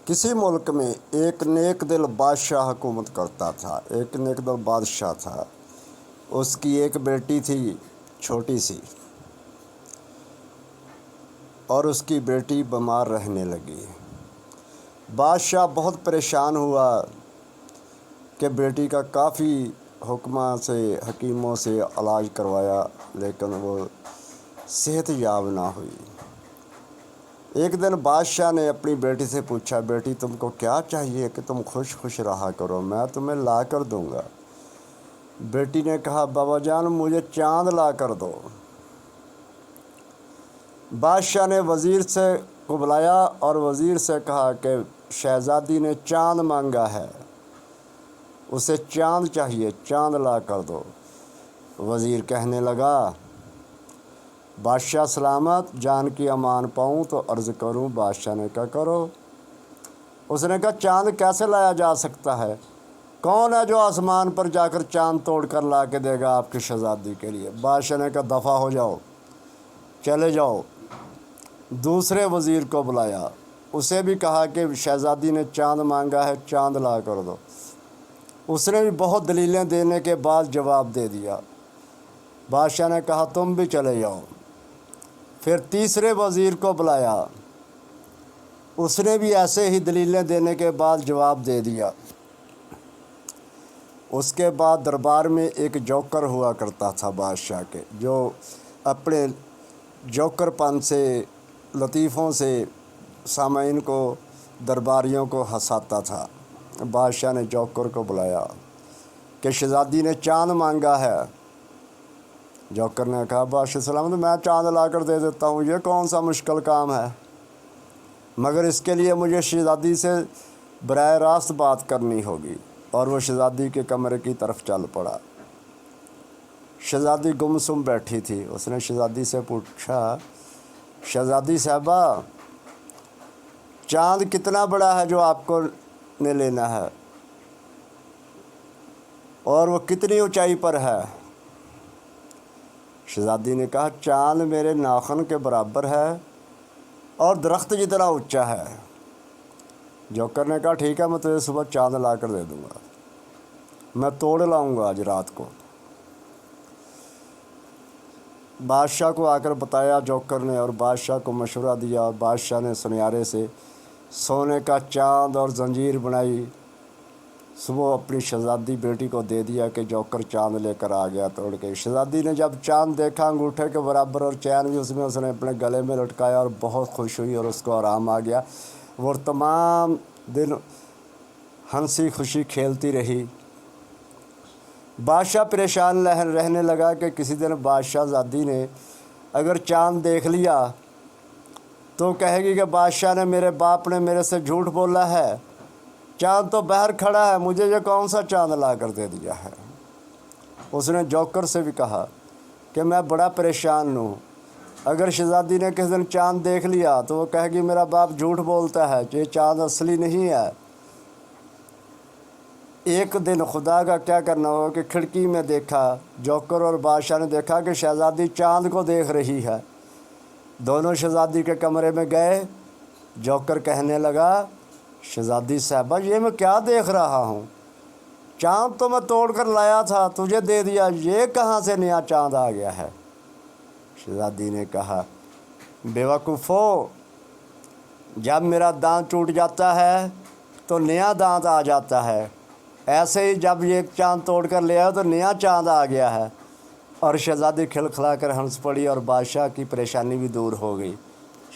किसी मुल्क में एक नेक दिल बादशाह हुकूमत करता था। एक नेक दिल बादशाह था। उसकी एक बेटी थी छोटी सी, और उसकी बेटी बीमार रहने लगी। बादशाह बहुत परेशान हुआ कि बेटी का काफ़ी हुक्मा से हकीमों से इलाज करवाया, लेकिन वो सेहत याब ना हुई। एक दिन बादशाह ने अपनी बेटी से पूछा, बेटी तुमको क्या चाहिए कि तुम खुश खुश रहा करो, मैं तुम्हें ला कर दूँगा। बेटी ने कहा, बाबा जान मुझे चाँद ला कर दो। बादशाह ने वज़ीर से को बुलाया और वज़ीर से कहा कि शहज़ादी ने चाँद मांगा है, उसे चाँद चाहिए, चाँद ला कर दो। वज़ीर कहने लगा, बादशाह सलामत, जान की अमान पाऊँ तो अर्ज़ करूँ। बादशाह ने कहा करो। उसने कहा, चाँद कैसे लाया जा सकता है? कौन है जो आसमान पर जाकर चाँद तोड़ कर ला के देगा आपकी शहज़ादी के लिए? बादशाह ने कहा, दफ़ा हो जाओ, चले जाओ। दूसरे वज़ीर को बुलाया, उसे भी कहा कि शहज़ादी ने चाँद मांगा है, चाँद ला कर दो। उसने भी बहुत दलीलें देने के बाद जवाब दे दिया। बादशाह ने कहा, तुम भी चले जाओ। फिर तीसरे वज़ीर को बुलाया, उसने भी ऐसे ही दलीलें देने के बाद जवाब दे दिया। उसके बाद दरबार में एक जोकर हुआ करता था बादशाह के, जो अपने जोकरपन से, लतीफ़ों से सामाइन को, दरबारियों को हंसाता था। बादशाह ने जोकर को बुलाया कि शहज़ादी ने चाँद मांगा है। जोकर ने कहा, बादशाह सलाम, तो मैं चाँद ला कर दे देता हूँ, ये कौन सा मुश्किल काम है, मगर इसके लिए मुझे शहज़ादी से बराह रास्त बात करनी होगी। और वो शहज़ादी के कमरे की तरफ चल पड़ा। शहज़ादी गुमसुम बैठी थी। उसने शहज़ादी से पूछा, शहज़ादी साहबा, चाँद कितना बड़ा है जो आपको ने लेना है, और वो कितनी ऊंचाई पर है? शहज़ादी ने कहा, चाँद मेरे नाखून के बराबर है और दरख्त जितना ऊंचा है। जोकर ने कहा, ठीक है, मैं तुझे सुबह चाँद ला कर दे दूँगा, मैं तोड़ लाऊँगा आज रात को। बादशाह को आकर बताया जोकर ने, और बादशाह को मशवरा दिया, और बादशाह ने सुनहरे से सोने का चाँद और जंजीर बनाई। सुबह अपनी शहज़ादी बेटी को दे दिया कि जोकर चाँद लेकर आ गया तोड़ के। शहज़ादी ने जब चाँद देखा अंगूठे के बराबर और चैन भी उसमें, उसने अपने गले में लटकाया और बहुत खुश हुई और उसको आराम आ गया। वो तमाम दिन हंसी खुशी खेलती रही। बादशाह परेशान रहने लगा कि किसी दिन बादशाहज़ादी ने अगर चाँद देख लिया तो कहेगी कि बादशाह ने, मेरे बाप ने मेरे से झूठ बोला है, चाँद तो बाहर खड़ा है, मुझे ये कौन सा चाँद ला कर दे दिया है। उसने जोकर से भी कहा कि मैं बड़ा परेशान हूँ, अगर शहज़ादी ने किसी दिन चाँद देख लिया तो वो कहेगी मेरा बाप झूठ बोलता है, ये चाँद असली नहीं है। एक दिन खुदा का क्या करना हो कि खिड़की में देखा, जोकर और बादशाह ने देखा कि शहज़ादी चाँद को देख रही है। दोनों शहज़ादी के कमरे में गए। जोकर कहने लगा, शहज़ादी साहबा, ये मैं क्या देख रहा हूँ? चाँद तो मैं तोड़ कर लाया था, तुझे दे दिया, ये कहाँ से नया चाँद आ गया है? शहज़ादी ने कहा, बेवकूफ़ो, जब मेरा दांत टूट जाता है तो नया दांत आ जाता है, ऐसे ही जब ये चाँद तोड़ कर ले आया तो नया चाँद आ गया है। और शहज़ादी खिलखिला कर हंस पड़ी और बादशाह की परेशानी भी दूर हो गई।